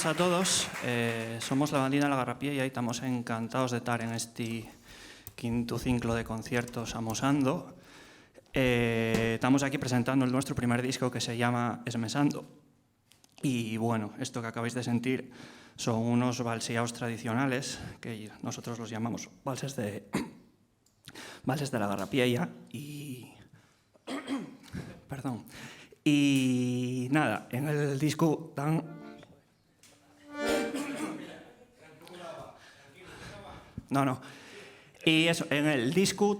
a todos. Somos la Bandina La Garrapía y ahí estamos encantados de estar en este quinto ciclo de conciertos Amosando. Estamos aquí presentando nuestro primer disco que se llama Esmesando. Y bueno, esto que acabáis de sentir son unos balseaos tradicionales que nosotros los llamamos valses de la Garrapía y perdón. Y nada, en el disco dan... No. Y eso, en el disco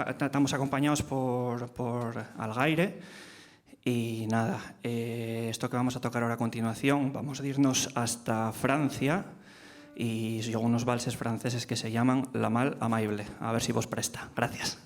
estamos acompañados por Algaire. Y nada, esto que vamos a tocar ahora a continuación, vamos a irnos hasta Francia y son unos valses franceses que se llaman La Mal Amable. A ver si vos presta. Gracias.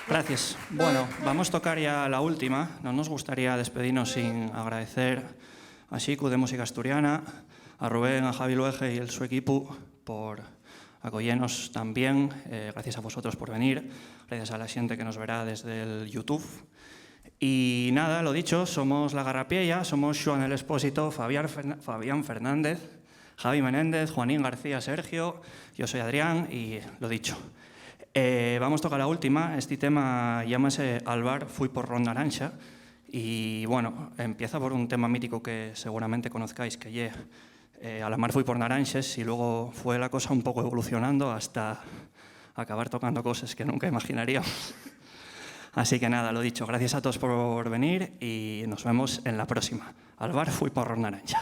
Gracias. Bueno, vamos a tocar ya la última. No nos gustaría despedirnos sin agradecer a Xicu de Música Asturiana, a Rubén, a Javi Luege y su equipo por acogernos también. Gracias a vosotros por venir. Gracias a la gente que nos verá desde el YouTube. Y nada, lo dicho, somos La Garrapiella, somos Joan el Expósito, Fabián Fernández, Javi Menéndez, Juanín García Sergio, yo soy Adrián y lo dicho. Vamos a tocar la última, este tema llámase Al bar fui por Ron Naranja y bueno, empieza por un tema mítico que seguramente conozcáis, que a la mar fui por naranjas y luego fue la cosa un poco evolucionando hasta acabar tocando cosas que nunca imaginaríamos. Así que nada, lo dicho, gracias a todos por venir y nos vemos en la próxima. Al bar fui por Ron Naranja.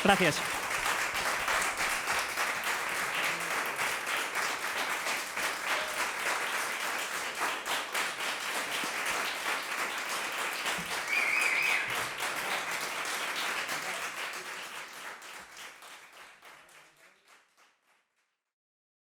Gracias.